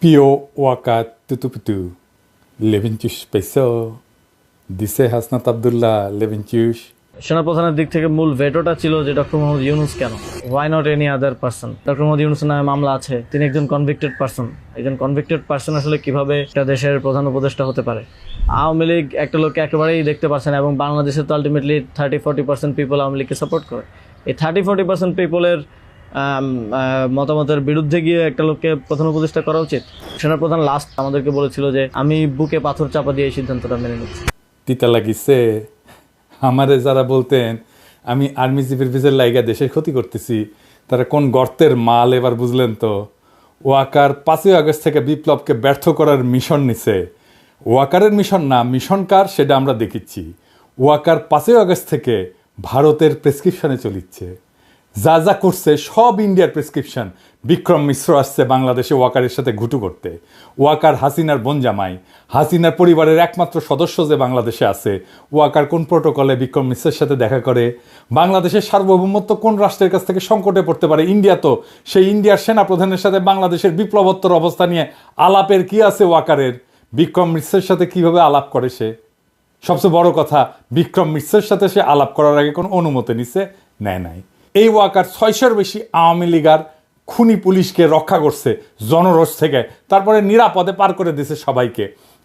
Pio Waka Tutuputu, Leventus Peso, দিছে হাসনাত আব্দুল্লাহ লেভেনচুস। সেনাপ্রধানের দিক থেকে মূল ভেটোটা ছিল যে ডক্টর মোহাম্মদ ইউনুস কেন, why not any other person. Doctor Muhammad ইউনুসের নামে মামলা আছে, তিনি একজন কনভিক্টেড পার্সন। একজন কনভিক্টেড পার্সন আসলে কিভাবে একটা দেশের প্রধান উপদেষ্টা হতে পারে? আওয়ামী লীগ একটা লোককে একেবারেই দেখতে পাচ্ছে না, এবং বাংলাদেশে তো আলটিমেটলি 30-40% পিপল আওয়ামী লীগকে সাপোর্ট করে। এই 30-40% পিপলের মতামতের বিরুদ্ধে গিয়ে একটা লোককে প্রধান উপদেষ্টা করা উচিত? সেনাপ্রধান লাস্ট আমাদেরকে বলেছিল যে আমি বুকে পাথর চাপা দিয়ে এই সিদ্ধান্তটা মেনে নিচ্ছি। তিতা লাগিছে আমারে যারা বলতেন আমি আর্মি চিফের পিছের লাইগা দেশের ক্ষতি করতেছি, তারা কোন গর্তের মাল এবার বুঝলেন তো। ওয়াকার 5ই আগস্ট থেকে বিপ্লবকে ব্যর্থ করার মিশন নিছে। ওয়াকারের মিশন না, মিশন কার সেটা আমরা দেখিচ্ছি। ওয়াকার 5ই আগস্ট থেকে ভারতের প্রেসক্রিপশনে চলিচ্ছে, যা যা করছে সব ইন্ডিয়ার প্রেসক্রিপশন। বিক্রম মিশ্র আসছে বাংলাদেশে ওয়াকারের সাথে ঘুটু করতে। ওয়াকার হাসিনার বোনজামাই, হাসিনার পরিবারের একমাত্র সদস্য যে বাংলাদেশে আছে। ওয়াকার কোন প্রোটোকলে বিক্রম মিশ্রের সাথে দেখা করে? বাংলাদেশের সার্বভৌমত্ব কোন রাষ্ট্রের কাছ থেকে সংকটে পড়তে পারে? ইন্ডিয়া তো। সেই ইন্ডিয়ার সেনাপ্রধানের সাথে বাংলাদেশের বিপ্লবোত্তর অবস্থা নিয়ে আলাপের কি আছে ওয়াকারের? বিক্রম মিশ্রের সাথে কিভাবে আলাপ করে সে? সবচেয়ে বড় কথা, বিক্রম মিশ্রের সাথে সে আলাপ করার আগে কোনো অনুমতি নিছে? নেয় নাই। এই ওয়াকার 600-র বেশি আওয়ামী লীগার খুনি পুলিশকে রক্ষা করছে জনরোষ থেকে, তারপরে নিরাপদে পার করে দিছে সবাইকে।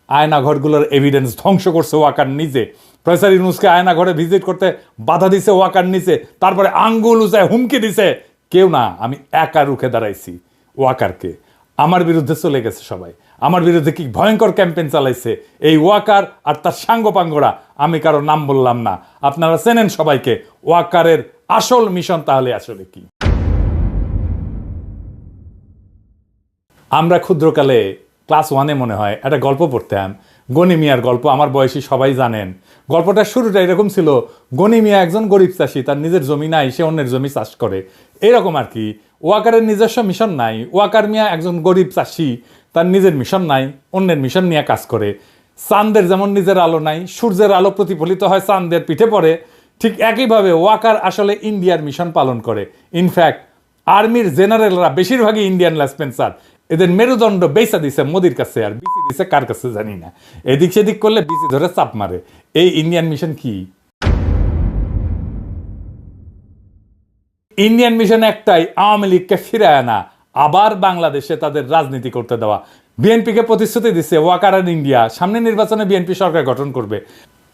আয়নাঘরগুলোর এভিডেন্স ধ্বংস করছে ওয়াকার নিজে। প্রফেসর ইউনূসকে আয়নাঘরে ভিজিট করতে বাধা দিছে ওয়াকার নিজে, তারপরে আঙ্গুল উঁচায় হুমকি দিছে। কেউ না, আমি একা রুখে দাঁড়াইছি ওয়াকারকে। আমার বিরুদ্ধে চলে গেছে সবাই, আমার বিরুদ্ধে কি ভয়ঙ্কর ক্যাম্পেইন চালাইছে এই ওয়াকার আর তার সাঙ্গপাঙ্গরা। আমি কারো নাম বললাম না, আপনারা চেনেন সবাইকে। ওয়াকারের আসল মিশন তাহলে আসলে কি? আমরা ক্ষুদ্রকালে ক্লাস 1-এ মনে হয় একটা গল্প পড়তাম, গনি মিয়ার গল্প। আমার বয়সী সবাই জানেন। গল্পটার শুরুটা এরকম ছিল, গনি মিয়া একজন গরিব চাষি, তার নিজের জমি নাই, সে অন্যের জমি চাষ করে, এরকম আর কি। ওয়াকারের নিজস্ব মিশন নাই। ওয়াকার মিয়া একজন গরিব চাষি, তার নিজের মিশন নাই, অন্যের মিশন নিয়ে কাজ করে। চাঁদের যেমন নিজের আলো নাই, সূর্যের আলো প্রতিফলিত হয় চাঁদের পিঠে পড়ে, ঠিক একইভাবে ওয়াকার আসলে ইন্ডিয়ার মিশন পালন করে। ইনফ্যাক্ট আর্মির জেনারেলরা বেশিরভাগই ইন্ডিয়ান লেসপেন্সার। এদের মেরুদণ্ড বেচা দিছে মোদির কাছে, আর বিসি দিছে কার কাছে জানি না। এদিক সেদিক করলে বিসি ধরে চাপ মারে। এই ইন্ডিয়ান মিশন কি? ইন্ডিয়ান মিশন একটাই, আওয়ামী লীগকে ফিরায় আনা, আবার বাংলাদেশে তাদের রাজনীতি করতে দেওয়া। বিএনপিকে প্রতিশ্রুতি দিচ্ছে ওয়াকার আর ইন্ডিয়া সামনে নির্বাচনে বিএনপি সরকার গঠন করবে।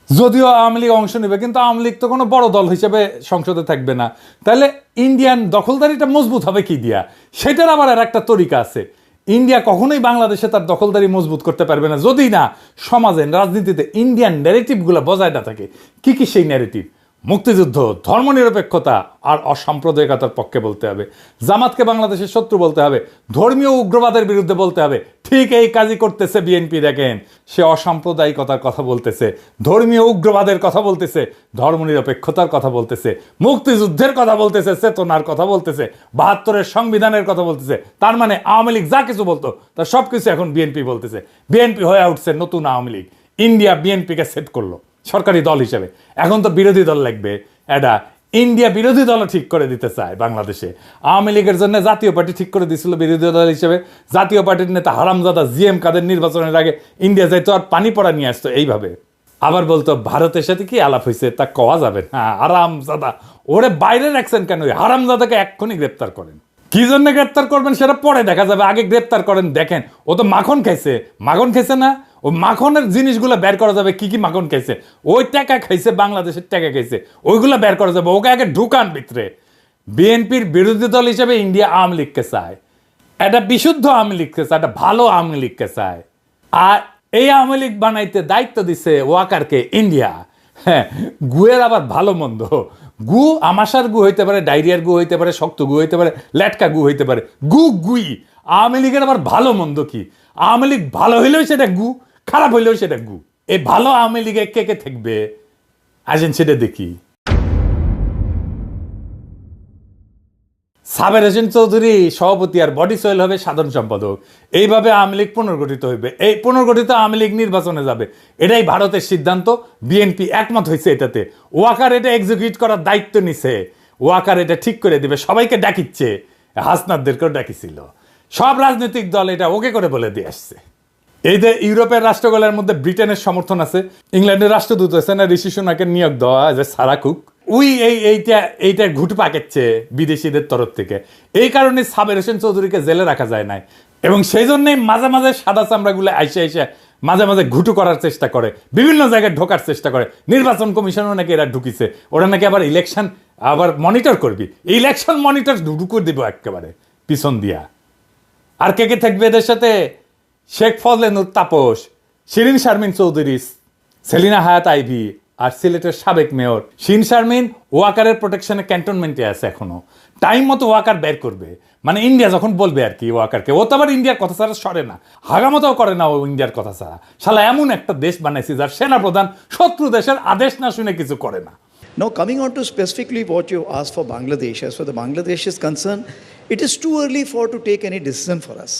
যদিও আওয়ামী লীগ অংশ নেবে, কিন্তু আওয়ামী লীগ তো কোনো বড় দল হিসেবে সংসদে থাকবে না। তাহলে ইন্ডিয়ান দখলদারিটা মজবুত হবে কি দিয়া? সেটার আবার আর একটা তরিকা আছে। ইন্ডিয়া কখনোই বাংলাদেশে তার দখলদারি মজবুত করতে পারবে না যদি না সমাজে, রাজনীতিতে ইন্ডিয়ান ন্যারেটিভগুলো বজায় না থাকে। কি কি সেই ন্যারেটিভ? মুক্তিযুদ্ধ, ধর্মনিরপেক্ষতা আর অসাম্প্রদায়িকতার পক্ষে বলতে হবে। জামাতকে বাংলাদেশের শত্রু বলতে হবে, ধর্মীয় উগ্রবাদের বিরুদ্ধে বলতে হবে। ঠিক এই কাজই করতেছে বিএনপি। দেখেন, সে অসাম্প্রদায়িকতার কথা বলতেছে, ধর্মীয় উগ্রবাদের কথা বলতেছে, ধর্মনিরপেক্ষতার কথা বলতেছে, মুক্তিযুদ্ধের কথা বলতেছে, চেতনার কথা বলতেছে, 72-এর সংবিধানের কথা বলতেছে। তার মানে আওয়ামী লীগ যা কিছু বলতো তার সব কিছু এখন বিএনপি বলতেছে। বিএনপি হয়ে উঠছে নতুন আওয়ামী লীগ। ইন্ডিয়া বিএনপিকে সেট করলো সরকারি দল হিসেবে। এখন তো বিরোধী দল লাগবে। এটা ইন্ডিয়া বিরোধী দলও ঠিক করে দিতে চায় বাংলাদেশে। আওয়ামী লীগের জন্য জাতীয় পার্টি ঠিক করে দিয়েছিল বিরোধী দল হিসেবে। জাতীয় পার্টির নেতা হারামজাদা জিএম কাদের নির্বাচনের আগে ইন্ডিয়া যাইতো আর পানি পড়া নিয়ে আসতো এইভাবে। আবার বলতো ভারতের সাথে কি আলাপ হয়েছে তা কওয়া যাবে না। হারামজাদা, ওরে বাইরে রাখছেন কেন? হারামজাদাকে এক্ষুনি গ্রেপ্তার করেন। কি জন্য গ্রেপ্তার করবেন সেটা পরে দেখা যাবে, আগে গ্রেপ্তার করেন। দেখেন, ও তো মাখন খাইছে। মাখন খাইছে না? ও মাখনের জিনিসগুলো বের করা যাবে, কি কি মাখন খাইছে। ওই টাকা খাইছে, বাংলাদেশের টাকা খাইছে, ওইগুলো বের করা যাবে। ওকে আগে ঢুকান ভিতরে। বিএনপির বিরোধী দল হিসেবে ইন্ডিয়া আওয়ামী লীগকে চায়, একটা বিশুদ্ধ আওয়ামী লীগকে চায়, একটা ভালো আওয়ামী লীগকে চায়। আর এই আওয়ামী লীগ বানাইতে দায়িত্ব দিছে ওয়াকারকে ইন্ডিয়া। হ্যাঁ, গুয়ের আবার ভালো মন্দ। গু আমাশার গু হইতে পারে, ডায়রিয়ার গু হইতে পারে, শক্ত গু হইতে পারে, লেটকা গু হইতে পারে। গুই। আওয়ামী লীগের আবার ভালো মন্দ কি? আওয়ামী লীগ ভালো হইলেও সেটা গু, খারাপ হইলেও সেটা গু। এই ভালো আওয়ামী লীগে কে কে থাকবে আসেন সেটা দেখি। সাবের হোসেন চৌধুরী সভাপতি আর বডি সোহেল হবে সাধারণ সম্পাদক। এইভাবে আওয়ামী লীগ পুনর্গঠিত হইবে। এই পুনর্গঠিত আওয়ামী লীগ নির্বাচনে যাবে, এটাই ভারতের সিদ্ধান্ত। বিএনপি একমত হয়েছে এটাতে। ওয়াকার এটা এক্সিকিউট করার দায়িত্ব নিছে। ওয়াকার এটা ঠিক করে দিবে। সবাইকে ডাকিচ্ছে, হাসনাতদেরকেও ডাকিছিল। সব রাজনৈতিক দল এটা ওকে করে বলে দিয়ে আসছে। এই যে ইউরোপের রাষ্ট্রগুলোর মধ্যে ব্রিটেনের সমর্থন আছে, ইংল্যান্ডের রাষ্ট্রদূত আছে না ঋষি সুনাকে নিয়োগ দেওয়া যে সারা কুক, ওই এইটা ঘুট পাকেচ্ছে বিদেশিদের তরফ থেকে। এই কারণে সাবের হোসেন চৌধুরীকে জেলে রাখা যায় নাই, এবং সেই জন্যই মাঝে মাঝে সাদা চামড়াগুলো আইসে মাঝে মাঝে ঘুটু করার চেষ্টা করে, বিভিন্ন জায়গায় ঢোকার চেষ্টা করে। নির্বাচন কমিশনও নাকি এরা ঢুকিছে, ওরা নাকি আবার ইলেকশন আবার মনিটর করবি, ইলেকশন মনিটর ঢুকুর দিব একেবারে পিছন দিয়া। আর কে কে থাকবে এদের সাথে? শেখ ফজলে নূর তাপস, শিরিন শারমিন চৌধুরী, সেলিনা হায়াত আইভি, আর সিলেটের সাবেক মেয়র শিন শারমিন ওয়াকারের প্রোটেকশনে ক্যান্টনমেন্টে আছে এখনো। টাইম মতো ওয়াকার বের করবে, মানে ইন্ডিয়া যখন বলবে আর কি ওয়াকারকে, ও তো আবার ইন্ডিয়ার কথা ছাড়া সরে না, হাগামতাও করে না ও ইন্ডিয়ার কথা ছাড়া। শালা এমন একটা দেশ বানাইছে যার সেনাপ্রধান শত্রু দেশের আদেশ না শুনে কিছু করে না। Now, coming on to specifically what you asked for Bangladesh, as far as Bangladesh is concerned, it is too early to take any decision for us.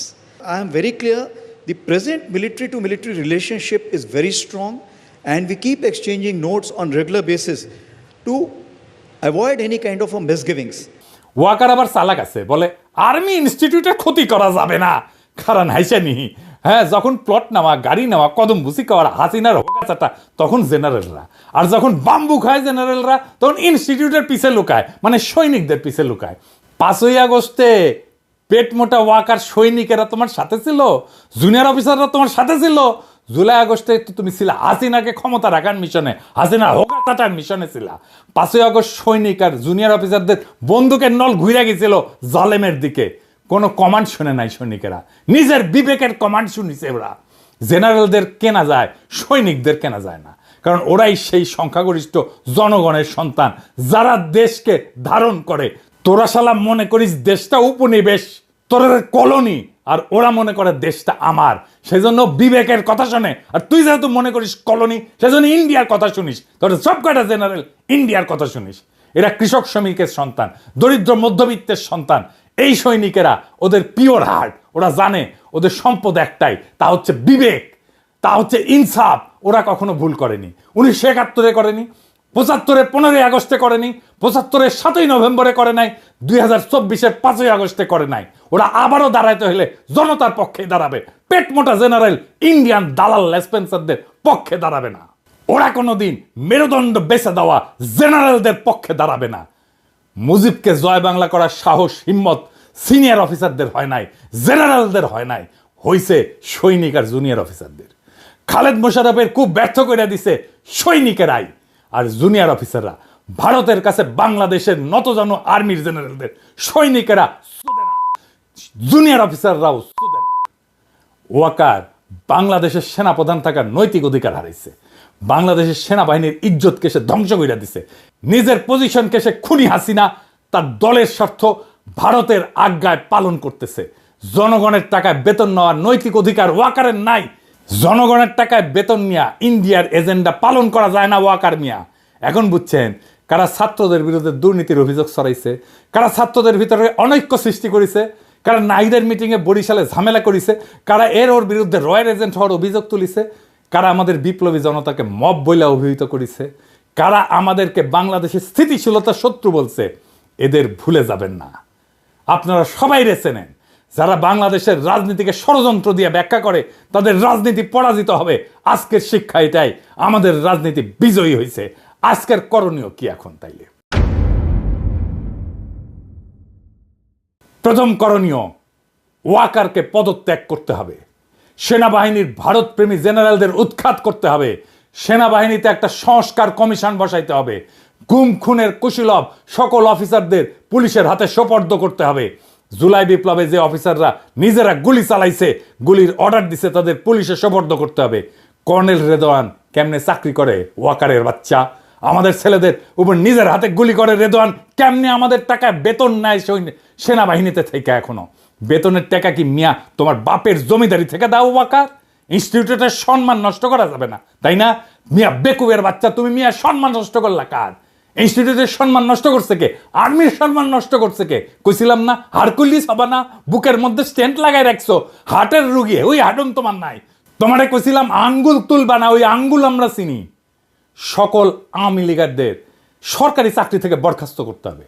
I am very clear, the present military to military relationship is very strong, and we keep exchanging notes on regular basis to avoid any kind of a misgivings. Waker আবার চালাক আছে, বলে army ইনস্টিটিউটের ক্ষতি করা যাবে না, কারণ হাইসানি হ্যাঁ যখন প্লট নেওয়া, গাড়ি নেওয়া, কদম বুসি খাওয়ার হাসিনার হোকাচাটা তখন জেনারেলরা, আর যখন বাম্বু খায় জেনারেলরা তখন ইনস্টিটিউটের পিছে লুকায়, মানে সৈনিকদের পিছে লুকায়। 5ই আগস্টে পেট মোটা ওয়াকার সৈনিকেরা তোমার সাথে ছিল, জুনিয়র অফিসাররা তোমার সাথে ছিল। জুলাই আগস্টে তো তুমি ছিলা হাসিনাকে ক্ষমতা রাখার মিশনে, হাসিনার হোকাচাটার মিশনে ছিলা। 5ই আগস্ট সৈনিক আর জুনিয়র অফিসারদের বন্দুকের নল ঘুরে গেছিল জালেমের দিকে, কোনো কমান্ড শুনে নাই সৈনিকেরা, নিজের বিবেকের কমান্ড শুনিছে ওরা। জেনারেলদের কেনা যায়, সৈনিকদের কেনা যায় না, কারণ ওরাই সেই সংখ্যাগরিষ্ঠ জনগণের সন্তান যারা দেশকে ধারণ করে। তোরা শালা মনে করিস দেশটা উপনিবেশ, তোরা কলোনি, আর ওরা মনে করে দেশটা আমার, সেজন্য বিবেকের কথা শোনে। আর তুই যেহেতু মনে করিস কলোনি, সেজন্য ইন্ডিয়ার কথা শুনিস, তোরা সব কটা জেনারেল ইন্ডিয়ার কথা শুনিস। এরা কৃষক শ্রমিকের সন্তান, দরিদ্র মধ্যবিত্তের সন্তান। এই সৈনিকেরা ওদের পিওর হার্ট, ওরা জানে ওদের সম্পদ একটাই, তা হচ্ছে বিবেক, তা হচ্ছে ইনসাফ। ওরা কখনো ভুল করেনি, 1971 করেনি, 75 15ই আগস্টে করেনি, 75 7ই নভেম্বরে করে নাই, 2024 5ই আগস্টে করে নাই। ওরা আবারও দাঁড়াইতে হলে জনতার পক্ষে দাঁড়াবে, পেট মোটা জেনারেল ইন্ডিয়ান দালাল লেসপেন্সারদের পক্ষে দাঁড়াবে না। ওরা কোনোদিন মেরুদণ্ড বেছে দেওয়া জেনারেলদের পক্ষে দাঁড়াবে না। মুজিবকে জয় বাংলা করার সাহস হিম্মত সিনিয়র অফিসারদের হয় নাই, জেনারেলদের হয় নাই, হইছে সৈনিক আর জুনিয়র অফিসারদের। খালেদ মোশাররফের খুব ব্যর্থ করে দিছে সৈনিকেরাই, আর জুনিয়র অফিসাররা ভারতের কাছে বাংলাদেশের নতজানু আর্মির জেনারেলদের, সৈনিকেরা সুদে না, জুনিয়র অফিসাররাও সুদে না। ওয়াকার বাংলাদেশের সেনাপ্রধান থাকার নৈতিক অধিকার হারাইছে, বাংলাদেশের সেনাবাহিনীর ইজ্জতকে সে ধ্বংস করে দিছে, নিজের পজিশনকে সে খুনি হাসিনা তার দলের স্বার্থ ভারতের আজ্ঞায় পালন করতেছে। জনগণের টাকায় বেতন নেওয়ার নৈতিক অধিকার ওয়াকারের নাই। জনগণের টাকায় বেতন নিয়ে ইন্ডিয়ার এজেন্ডা পালন করা যায় না ওয়াকার মিয়া। এখন বুঝছেন কারা ছাত্রদের বিরুদ্ধে দুর্নীতির অভিযোগ ছড়াইছে, কারা ছাত্রদের ভিতরে অনৈক্য সৃষ্টি করেছে, কারা নাইদের মিটিংয়ে বরিশালে ঝামেলা করেছে, কারা ওর বিরুদ্ধে রয়্যাল এজেন্ট হওয়ার অভিযোগ তুলিছে, কারা আমাদের বিপ্লবী জনতাকে মব বলে অভিহিত করেছে, কারা আমাদেরকে বাংলাদেশের স্থিতিশীলতার শত্রু বলছে। এদের ভুলে যাবেন না, আপনারা সবাই রেছে নেন। যারা বাংলাদেশের রাজনীতিকে ষড়যন্ত্র দিয়ে ব্যাখ্যা করে তাদের রাজনীতি পরাজিত হবে। আজকের শিক্ষা এটাই, আমাদের রাজনীতি বিজয়ী হয়েছে। আজকের করণীয় কি এখন? তাইলে প্রথম করণীয়, ওয়াকারকে পদত্যাগ করতে হবে, সেনাবাহিনীর ভারতপ্রেমী জেনারেলদের উৎখাত করতে হবে, সেনাবাহিনীতে একটা সংস্কার কমিশন বসাইতে হবে, গুম খুনের কুশীলব সকল অফিসারদের পুলিশের হাতে সোপর্দ করতে হবে। জুলাই বিপ্লবে যে অফিসাররা নিজেরা গুলি চালাইছে, গুলির অর্ডার দিছে, তাদের পুলিশে সোপর্দ করতে হবে। কর্নেল রেদওয়ান কেমনে চাকরি করে? ওয়াকারের বাচ্চা। আমাদের ছেলেদের উপর নিজের হাতে গুলি করে রেদওয়ান, কেমনে আমাদের টাকায় বেতন নেয় সেনাবাহিনীতে থেকে? এখনো বেতনের টাকা কি মিয়া তোমার বাপের জমিদারি থেকে দাও ওয়াকার? ইনস্টিটিউটের সম্মান নষ্ট করা যাবে না, তাই না মিয়া? বেকুবের বাচ্চা তুমি মিয়া, সম্মান নষ্ট করলা কার? ইনস্টিটিউটের সম্মান নষ্ট করছে কে? আর্মির সম্মান নষ্ট করছে কে? কইছিলাম না হারকুলিস হবা না, বুকের মধ্যে স্টেন্ট লাগাই রাখছো, হার্টের রুগী, ওই হাডুম তোমার নাই। তোমারে কইছিলাম আঙ্গুল তুলবা না, ওই আঙ্গুল আমরা চিনি। সকল আওয়ামী লীগারদের সরকারি চাকরি থেকে বরখাস্ত করতে হবে,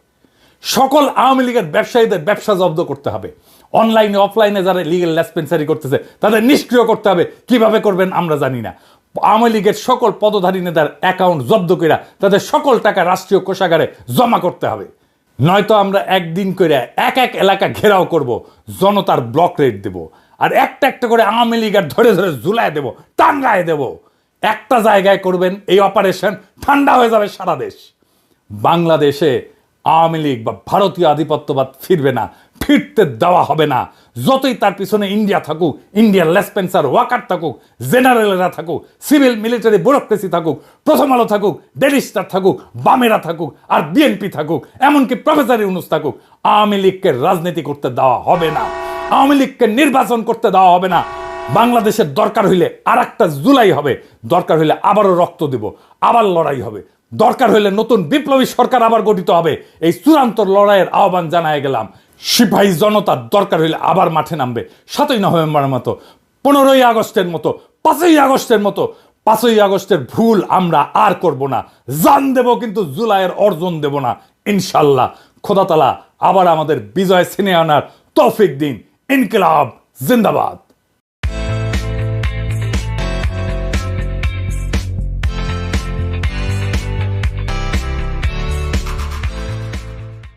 সকল আওয়ামী লীগের ব্যবসায়ীদের ব্যবসা জব্দ করতে হবে, অনলাইনে অফলাইনে যারা লিগেল লেসপেন্সারি করতেছে তাদের নিষ্ক্রিয় করতে হবে। কিভাবে করবেন আমরা জানি না। আওয়ামী লীগের সকল পদধারী নেতার অ্যাকাউন্ট জব্দ করে তাদের সকল টাকা রাষ্ট্রীয় কোষাগারে জমা করতে হবে। নয়তো আমরা একদিন করে এক এক এলাকা ঘেরাও করব, জনতার ব্লক রেট দেব, আর একটা একটা করে আওয়ামী লীগের ধরে ধরে ঝুলায় দেব, টাঙ্গায় দেব। একটা জায়গায় করবেন এই অপারেশন, ঠান্ডা হয়ে যাবে সারা দেশ। বাংলাদেশে আওয়ামী লীগ বা ভারতীয় আধিপত্যবাদ ফিরবে না, ফিরতে দেওয়া হবে না। যতই তার পিছনে ইন্ডিয়া থাকুক, ইন্ডিয়ার লেসপেন্সার ওয়াকার থাকুক, জেনারেলরা থাকুক, সিভিল মিলিটারি ব্যুরোক্রেসি থাকুক, প্রথম আলো থাকুক, ডেইলি স্টার থাকুক, বামেরা থাকুক, আর বিএনপি থাকুক, এমনকি প্রফেসর ইউনূস থাকুক, আওয়ামী লীগকে রাজনীতি করতে দেওয়া হবে না। আওয়ামী লীগকে নির্বাচন করতে দেওয়া হবে না। বাংলাদেশের দরকার হইলে আর একটা জুলাই হবে, দরকার হইলে আবারও রক্ত দেব, আবার লড়াই হবে, দরকার হইলে নতুন বিপ্লবী সরকার আবার গঠিত হবে। এই চূড়ান্ত লড়াইয়ের আহ্বান জানায় গেলাম। সিপাহী জনতার দরকার হইলে আবার মাঠে নামবে 7ই নভেম্বরের মতো, 15ই আগস্টের মতো, 5ই আগস্টের মতো। 5ই আগস্টের ভুল আমরা আর করব না। জান দেব কিন্তু জুলাইয়ের অর্জন দেব না ইনশাল্লাহ। খোদা তাআলা আবার আমাদের বিজয় ছিনিয়ে আনার তৌফিক দিন। ইনকিলাব জিন্দাবাদ।